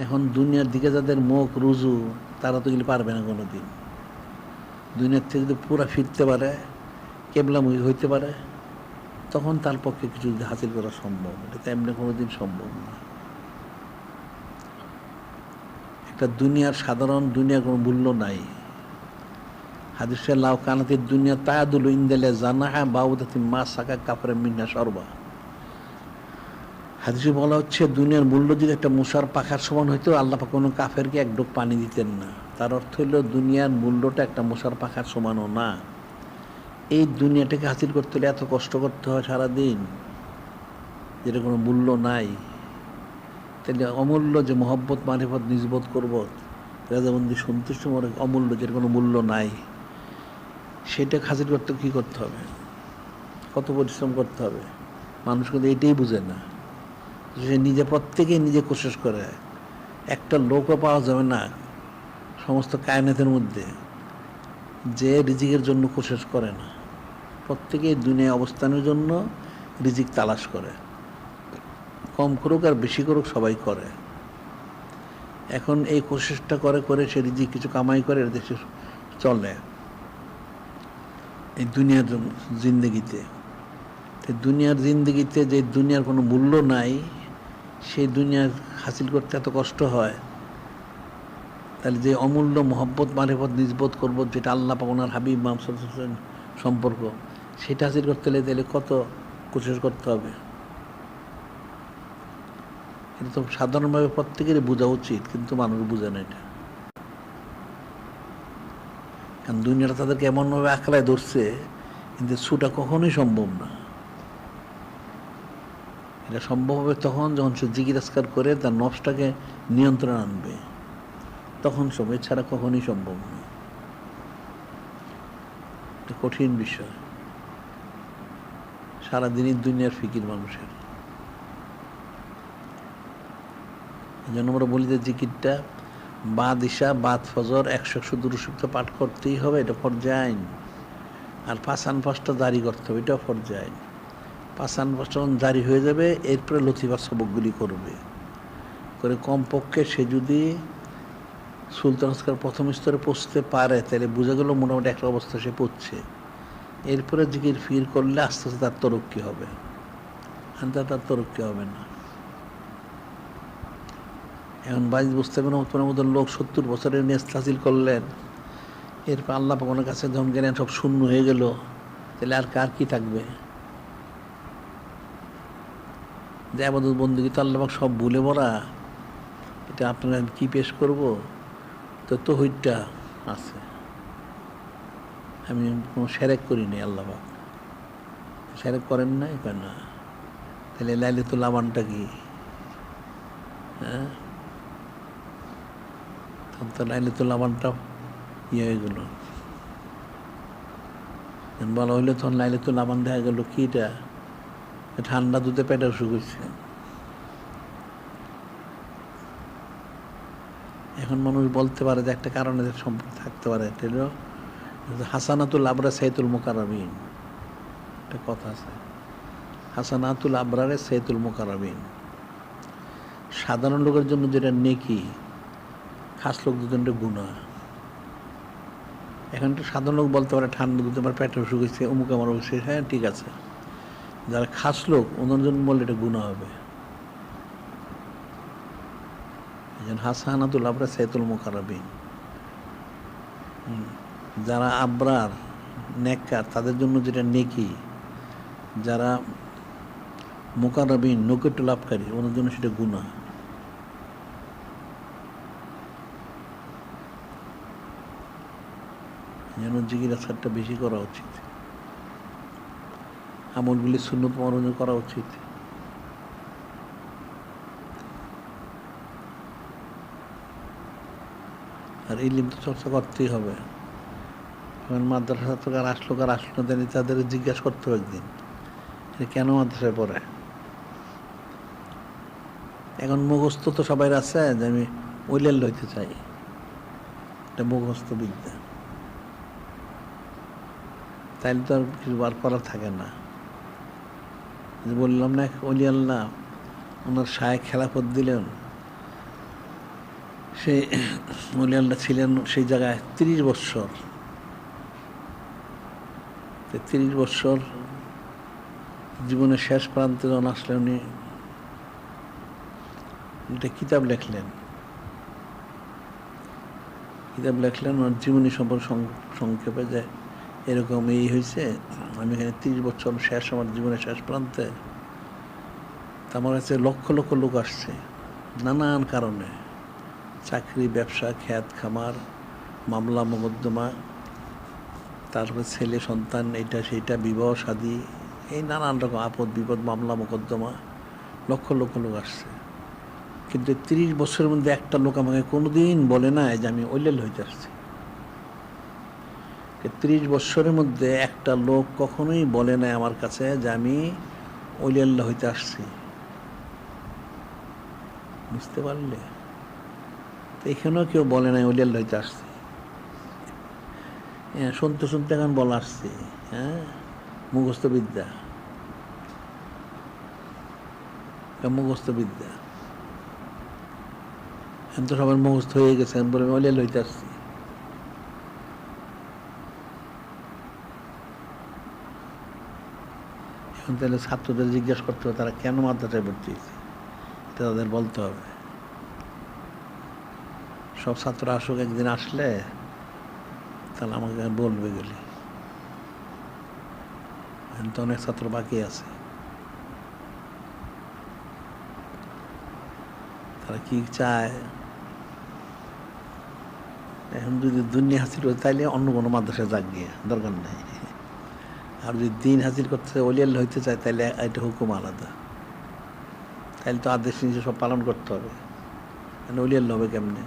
এখন দুনিয়ার দিকে যাদের মুখ রুজু, তারা তো এগুলি পারবে না কোনো দিন। দুনিয়ার থেকে যদি পুরা ফিরতে পারে, কেবলামুখী হইতে পারে, তখন তার পক্ষে কিছু যদি হাসিল করা সম্ভব। এটা তো এমনি কোনো দিন সম্ভব না। একটা দুনিয়ার সাধারণ দুনিয়ার কোনো মূল্য নাই। হাদিসে লাউ কানাতের দুনিয়া তায়াদুল ইন্দেলে জানাহা বাউদাতি মা সাকা কাপড়ে মিন্না সরবা। হাদিসে বলা হচ্ছে দুনিয়ার মূল্য যদি একটা মশার পাখার সমান হইতো, আল্লাহ পাক কোনো কাফেরকে এক ডোক পানি দিতেন না। তার অর্থ হইল দুনিয়ার মূল্যটা একটা মশার পাখার সমানও না। এই দুনিয়াটাকে হাসিল করতে হলে এত কষ্ট করতে হয় সারাদিন, যেটা কোনো মূল্য নাই। তাহলে অমূল্য যে মহব্বত মারিফত নিজবোধ করবো, রাজাবন্দি সন্তুষ্ট মনে অমূল্য, যেটা কোনো মূল্য নাই, সেটা হাসিল করতে কী করতে হবে, কত পরিশ্রম করতে হবে। মানুষ কিন্তু এইটাই বুঝে না। সে নিজে প্রত্যেকেই নিজে কোশিশ করে। একটা লোকও পাওয়া যাবে না সমস্ত কায়নাতের মধ্যে যে রিজিকের জন্য কোশিশ করে না। প্রত্যেকেই দুনিয়া অবস্থানের জন্য রিজিক তালাশ করে, কম করুক আর বেশি করুক সবাই করে। এখন এই কোশিশটা করে করে সে রিজিক কিছু কামাই করে দেশে চলে এই দুনিয়ার জিন্দগিতে। দুনিয়ার জিন্দগিতে যে দুনিয়ার কোনো মূল্য নাই, সেই দুনিয়ার হাসিল করতে এত কষ্ট হয়, তাহলে যে অমূল্য মহব্বত মারিফত নিজবোধ করবো, যেটা আল্লাহ পাক ওনার হাবিব মুহাম্মদ সাল্লাল্লাহু আলাইহি ওয়াসাল্লাম সম্পর্ক, সেটা হাসিল করতে হলে তাহলে কত কোশিশ করতে হবে। এটা তো সাধারণভাবে প্রত্যেকেরই বোঝা উচিত, কিন্তু মানুষ বুঝে না এটা। কারণ দুনিয়াটা তাদেরকে এমনভাবে আঁকড়ায় ধরছে, কিন্তু ছুটা কখনোই সম্ভব না। এটা সম্ভব হবে তখন যখন সে জিকির আজকার করে তার নফসটাকে নিয়ন্ত্রণ আনবে, তখন সম্ভব, এছাড়া কখনোই সম্ভব না। এটা কঠিন বিষয়, সারাদিনই দুনিয়ার ফিকির মানুষের। এই জন্য আমরা বলি যে জিকিরটা বাদ ইশা বাদ ফজর 100 দুরূদ শরীফ পাঠ করতেই হবে, এটা ফরজে আইন। আর পাঁচান পাঁচটা জারি করতে হবে, এটাও ফরজে আইন। পাঁচান পাঁচটা যখন জারি হয়ে যাবে, এরপরে লতিফা সবকগুলি করবে। করে কমপক্ষে সে যদি সুলতান আসকার প্রথম স্তরে পৌঁছতে পারে, তাহলে বোঝা গেল মোটামুটি একটা অবস্থা সে পড়ছে। এরপরে জিকির ফির করলে আস্তে আস্তে তার তরক্কি হবে, আর তার তরক্কি হবে না। এখন বাইশ বুঝতে হবে না, তোমার মতো লোক 70 বছরের নেস্ত হাসিল করলেন, এরপর আল্লাহ পাক ওনার কাছে যখন গেলেন সব শূন্য হয়ে গেল, তাহলে আর কার কি থাকবে? যে আবাদত বন্দেগী তো আল্লাহ পাক সব ভুলে ভরা, এটা আপনারা কি পেশ করব? তো তৌহিদটা আছে, আমি কোনো সেরেক করিনি। আল্লাহ পাক সেরেক করেন না, করেন না। তাহলে লাইলাতুল আমানটা কি? হ্যাঁ, তখন তো লাইলাতুল আমানটা হয়ে গেল। বলা হইলে তখন লাইলাতুল আমান দেখা গেল কি, এটা ঠান্ডা দুধে পেটে অসুখ হয়েছে। এখন মানুষ বলতে পারে যে একটা কারণে সম্পর্ক থাকতে পারে, এটা হাসানাতুল আবরা সাইতুল মুকাররাবিন, একটা কথা আছে, হাসানাতুল আবরারে সাইতুল মুকাররাবিন। সাধারণ লোকের জন্য যেটা নেকি, খাস লোকদের জন্য গুনাহ। এখন তো সাধারণ লোক বলতে পারে ঠান্ডা দুধে আমার পেটে অসুখ হয়েছে, অমুক আমার অসুখ, হ্যাঁ ঠিক আছে। যারা খাস লোক ওনার জন্য বললে এটা গুনাহ হবে। হাসানাতুল আবরার সাইতুল মুকাররাবিন। যারা আবরার নেককার তাদের জন্য যেটা নেকি, যারা মুকাররাবিন নৈকট্য লাভকারী ওনার জন্য সেটা গুনাহ। যেন জিকির আজকারটা বেশি করা উচিত, আমলগুলি সুন্নত মরণে করা উচিত। আর ইলম তো চর্চা করতেই হবে। এখন মাদ্রাসা থেকে আর আসলো না, তাদের জিজ্ঞাসা করতে হবে একদিন কেন মাদ্রাসায় পড়ে। এখন মুখস্থ তো সবাই আছে যে আমি ওইলেল লইতে চাই, এটা মুখস্থ বিদ্যা, তাইলে তো আর কিছু বার করার থাকে না। বললাম না, ওলি আল্লাহ ওনার শায়েখ খেলাফত দিলেন, সেই ওলি আল্লাহ ছিলেন সেই জায়গায় 30 বৎসর। 30 বৎসর জীবনের শেষ প্রান্তে যখন আসলে উনি একটা কিতাব লেখলেন। ওনার জীবনী সম্পর্কে সংক্ষেপে, যে এরকম এই হয়েছে, আমি এখানে 30 বছর শেষ, আমার জীবনের শেষ প্রান্তে। আমার কাছে লক্ষ লক্ষ লোক আসছে নানান কারণে, চাকরি, ব্যবসা, খ্যাত খামার, মামলা মোকদ্দমা, তারপরে ছেলে সন্তান, এইটা সেইটা, বিবাহ শাদী, এই নানান রকম আপদ বিপদ, মামলা মোকদ্দমা, লক্ষ লক্ষ লোক আসছে। কিন্তু 30 বছরের মধ্যে একটা লোক আমাকে কোনোদিন বলে না যে আমি ওলিয়াল্লাহ হইতে আসছি। 30 বছরের মধ্যে একটা লোক কখনোই বলে নাই আমার কাছে যে আমি ওলিয়াল্লাহ হইতে আসছি। বুঝতে পারলে? তো এখানেও কেউ বলে নাই ওলিয়াল্লাহ হইতে আসছি। হ্যাঁ, শুনতে শুনতে এখন বলা আসছি। হ্যাঁ, মুখস্থ বিদ্যা, মুখস্থ বিদ্যা। এখন তো সবার মুখস্থ হয়ে গেছে, বলে আমি ওলিয়াল্লাহ হইতে আসছি। এখন তাহলে ছাত্রদের জিজ্ঞাসা করতে হবে তারা কেন মাদ্রাসায় ভর্তি হয়েছে, এটা তাদের বলতে হবে। সব ছাত্র আসুক, একদিন আসলে তাহলে আমাকে বলবে গেলি। এখন তো অনেক ছাত্র বাকি আছে, তারা কি চায়। এখন যদি দুনিয়া হাসিল করে তাইলে অন্য কোনো মাদ্রাসায় যাক গিয়ে, দরকার নেই। আর যদি দিন হাসিল করতে ওলিয়াল্লাহ হইতে চায় তাহলে এটা হুকুম আলাদা, তাহলে তো আদেশ নিজে সব পালন করতে হবে। মানে ওলিয়াল্লাহ হবে কেমনে?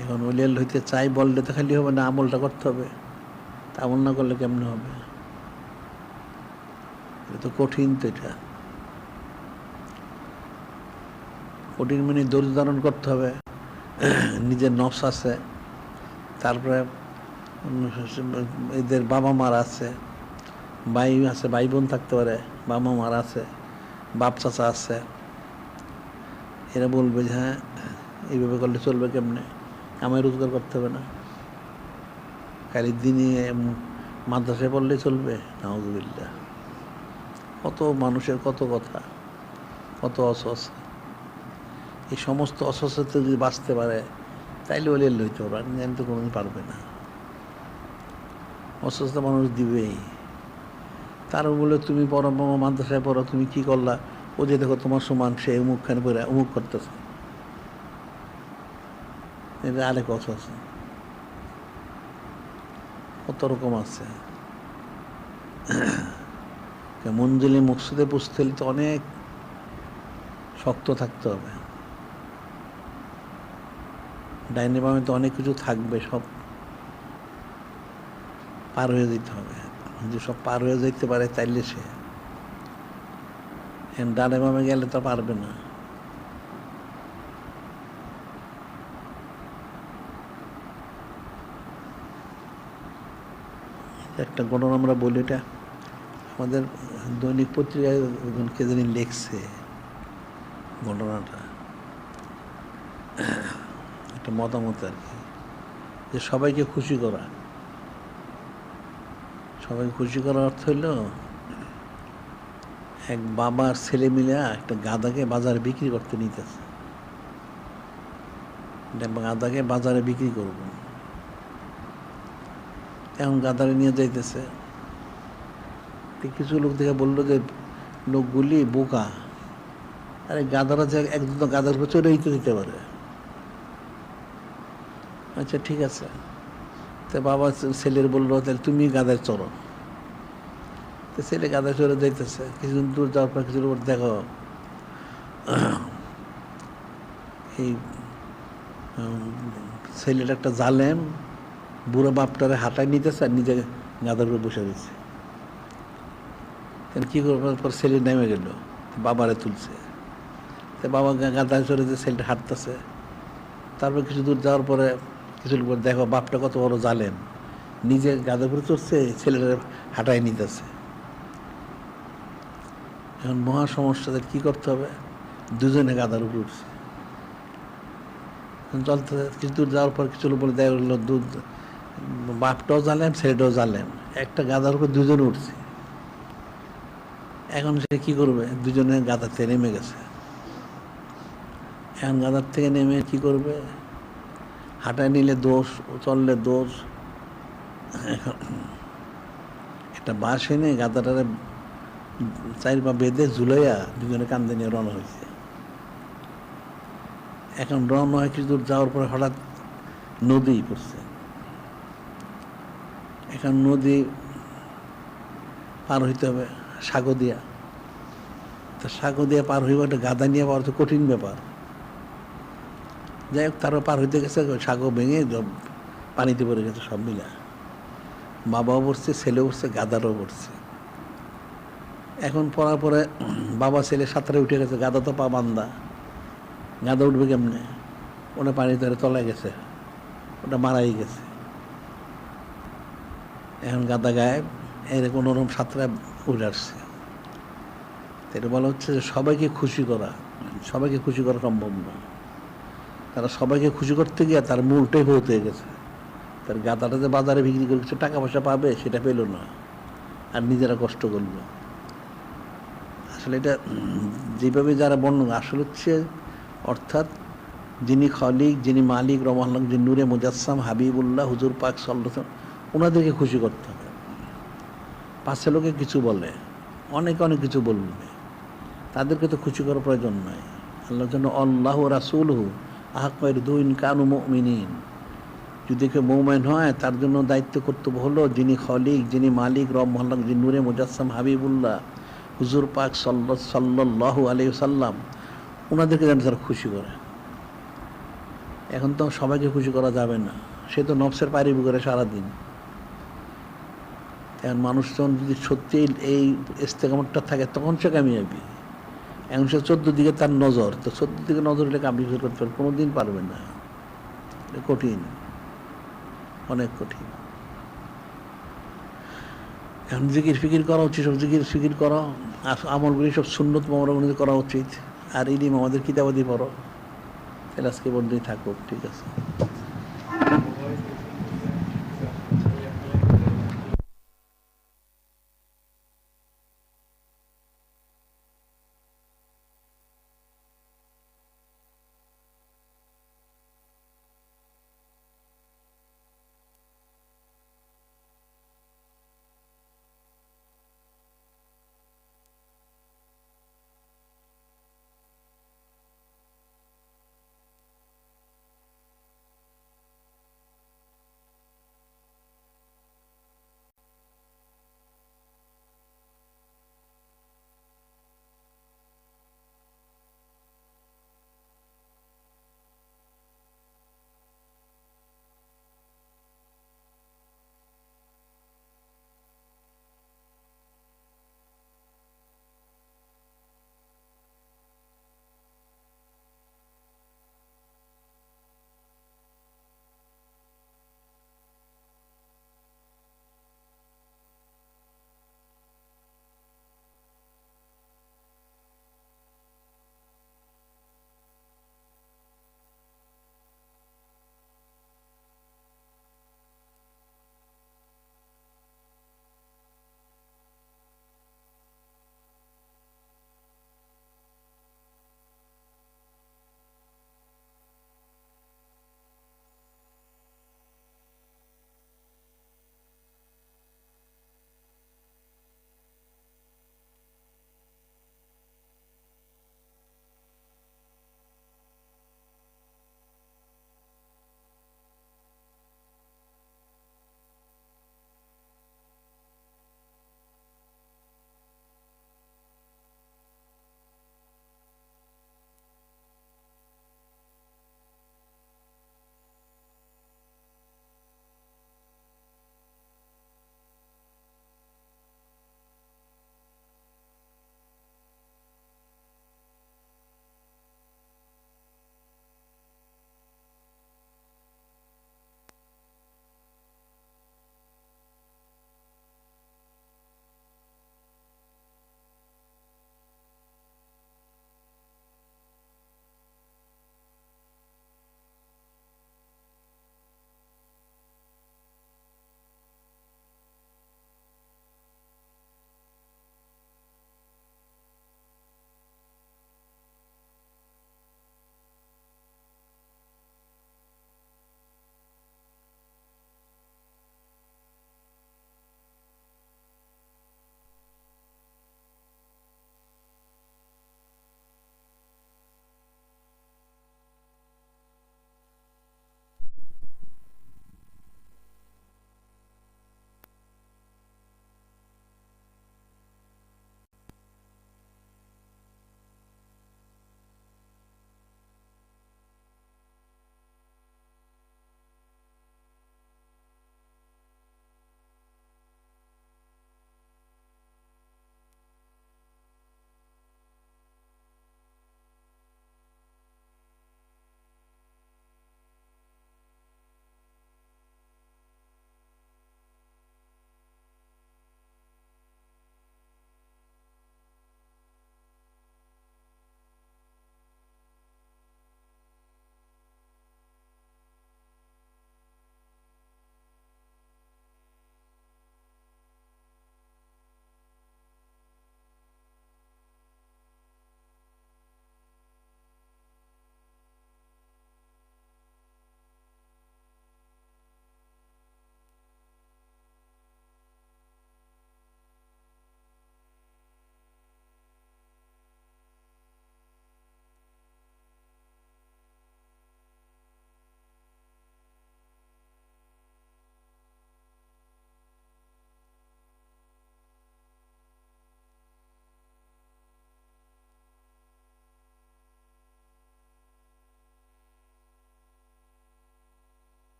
এখন ওলিয়াল্লাহ হইতে চাই বললে তো খালি হবে না, আমলটা করতে হবে। তা আমল না করলে কেমনে হবে? এটা তো কঠিন। তো এটা কঠিন, মানে ধৈর্য ধারণ করতে হবে। নিজের নফস আছে, তারপরে এদের বাবা মার আছে, ভাই আছে, ভাই বোন থাকতে পারে, বাবা মার আছে, বাপ চাচা আছে। এরা বলবে যে হ্যাঁ এইভাবে করলে চলবে কেমনে, আমায় রোজগার করতে হবে না, খালি দিনই মাদ্রাসায় পড়লে চলবে। নাউযুবিল্লাহ। কত মানুষের কত কথা, কত অস্বস্থ। এই সমস্ত অস্বস্থতা যদি বাঁচতে পারে তাইলে ওলিয়াল্লাহ হইতে পারবে, আমি তো কোনোদিন পারবে না। অসুস্থ মানুষ দিবেই। তার বলে তুমি পড়ো, মাদ্রাসায় পড়ো, তুমি কি করলা, ও যে দেখো তোমার সমান সে অমুকখানে পড়ে অমুক করতেছে, এটা আরেক কথা আছে। কত রকম আছে। মঞ্জিলে মকসুদে পৌঁছতে হলে তো অনেক শক্ত থাকতে হবে। ডাইনে বামে তো অনেক কিছু থাকবে, সব পার হয়ে যেতে হবে। যদি সব পার হয়ে যেতে পারে তাইলে সে, ডানে বামে গেলে তো পারবে না। একটা ঘটনা আমরা বলি, এটা আমাদের দৈনিক পত্রিকায় কে জানি লেখছে ঘটনাটা, একটা মতামত আর কি, যে সবাইকে খুশি করা। সবাইকে খুশি করার অর্থ হইল, এক বাবার ছেলে মিলে একটা গাধাকে বাজারে বিক্রি করতে নিতেছে। গাধাকে বাজারে বিক্রি করব, এখন গাধারে নিয়ে যাইতেছে। কিছু লোক দেখে বললো যে লোকগুলি বোকা, আরে গাধারা যে এক দুটো গাধার উপর চড়ে দিতে পারে। আচ্ছা ঠিক আছে, তো বাবা ছেলের বললো তাহলে তুমি গাধায় চড়ো। তো ছেলে গাধায় চড়ে যাইতেছে। কিছুদিন দূর যাওয়ার পর কিছু লোক দেখো এই ছেলেটা একটা জালেম বুড়ো বাপটারে হাঁটায় নিতেছে আর নিজে গাধার উপরে বসে দিচ্ছে। কি করবার পর ছেলে নেমে গেল, বাবারে তুলছে। তো বাবা গাধায় চড়ে যে ছেলেটা হাঁটতেছে। তারপর কিছু দূর যাওয়ার পরে কিছু লোক দেখো বাপটা কত বড় জালেম, নিজে গাধার উপরে চড়ছে, ছেলেটা হাঁটাই নিতেছে। এখন মহা সমস্যাদের কী করতে হবে, দুজনে গাদার উপরে উঠছে, চলতে কিছু দূর যাওয়ার পর কিছু বলে দেয় হলো দুধ, বাপটাও জালেম ছেলেটাও জালেম, একটা গাদার উপর দুজনে উঠছে। এখন সে কী করবে, দুজনে গাদার থেকে নেমে গেছে। এখন গাদার থেকে নেমে কী করবে, হাঁটায় নিলে দোষ, চললে দোষ। এখন একটা বাঁশ এনে গাদাটারে চার পা বেঁধে ঝুলাইয়া দুজনে কান্দে নিয়ে রওনা হয়েছে। এখন রওনা হয় কিছু দূর যাওয়ার পরে হঠাৎ নদী পড়ছে। এখন নদী পার হইতে হবে সাগর দিয়া, তো সাগর দিয়া পার হইব, একটা গাদা নিয়ে পাওয়া তো কঠিন ব্যাপার। যাই হোক, তারও পার হইতে গেছে, সাগর ভেঙে পানিতে পড়ে গেছে সব মিলা। বাবাও পড়ছে, ছেলেও পড়ছে, গাদারও পড়ছে। এখন পড়ার পরে বাবা ছেলে সাঁতারে উঠে গেছে, গাদা তো পা বান্ধা, গাদা উঠবে কেমনে, ওটা পানির ধারে তলায় গেছে, ওটা মারাই গেছে। এখন গাদা গায়েব, এরকম ওরকম সাঁতরা উঠে আসছে। এটা বলা হচ্ছে যে সবাইকে খুশি করা, সবাইকে খুশি করা সম্ভব না। তারা সবাইকে খুশি করতে গিয়ে তার মূলটাই হতে গেছে। তার গাদাটা যে বাজারে বিক্রি করে কিছু টাকা পয়সা পাবে সেটা পেল না, আর নিজেরা কষ্ট করলো। আসলে এটা যেভাবে যারা বর্ণনা, আসলে হচ্ছে অর্থাৎ যিনি খলিক, যিনি মালিক রহমান, যিনি নূরে মুজাসসাম হাবিবুল্লাহ হুজুর পাক সাল্লাল্লাহু আলাইহি ওয়াসাল্লাম, ওনাদেরকে খুশি করতে হবে। পাশে লোকে কিছু বলে, অনেকে অনেক কিছু বলবে, তাদেরকে তো খুশি করার প্রয়োজন নয়। আল্লাহর জন্য আল্লাহ রাসূলুহু আহাক্কু ইন কানু মুমিনিন, যদি কেউ মুমিন হয় তার জন্য দায়িত্ব কর্তব্য হলো যিনি খলিক, যিনি মালিক রহমান, যিনি নূরে মুজাসসাম হাবিবুল্লাহ হুজুর পাক সাল্লাল্লাহু আলাইহি ওয়াসাল্লাম, ওনাদেরকে যেন তারা খুশি করে। এখন তো সবাইকে খুশি করা যাবে না, সে তো নফসের পায়রাবি করে সারাদিন। এখন মানুষ যখন যদি সত্যি এই ইস্তেকামতটা থাকে তখন সে কামিয়াবি। এখন সে 14 দিকে তার নজর, তো 14 দিকে নজর হলে কামিয়াবি করতে পারবে, কোনো দিন পারবে না। কঠিন, অনেক কঠিন। এখন জিকির ফিকির করা উচিত, সব জিকির ফিকির করো, আমলগুলি সব সুন্নত আমলগুলি করা উচিত। আর ইলিম আমাদের কিতাবাদি পড়ো। তাহলে আজকে বন্ধুই থাকুক, ঠিক আছে।